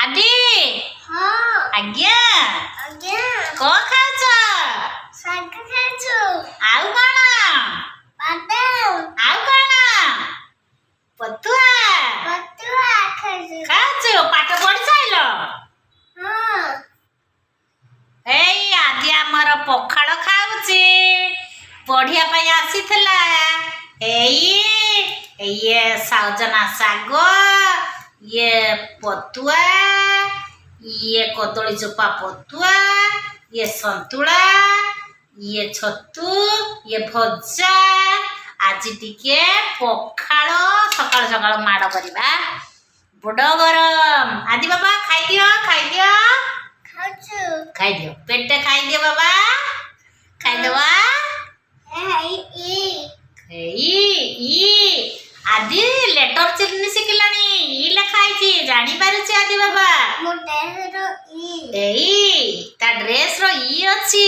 आदि आज्ञा को खाउछ आउ कोन पतुआ खाउछ पाठ पढ़ी साइल एई आदि हमर पखाड़ खाउछ पढ़िया पई आसीथला ये सजना साग ये पतुआ ये कदली चोपा पतुआ ये संतुला ये छतु ये भजा आज टिके पखाड़ सकाल सकाल माड़ करवा बड़ गरम आदि बाबा खाई दियो पेटे खाई दियो बाबा खाईदवा आदि लेटर चिन्ह शिखिलानी ई लिखाई जानी पारुछि आदि बाबा ता ड्रेस रो ई अछि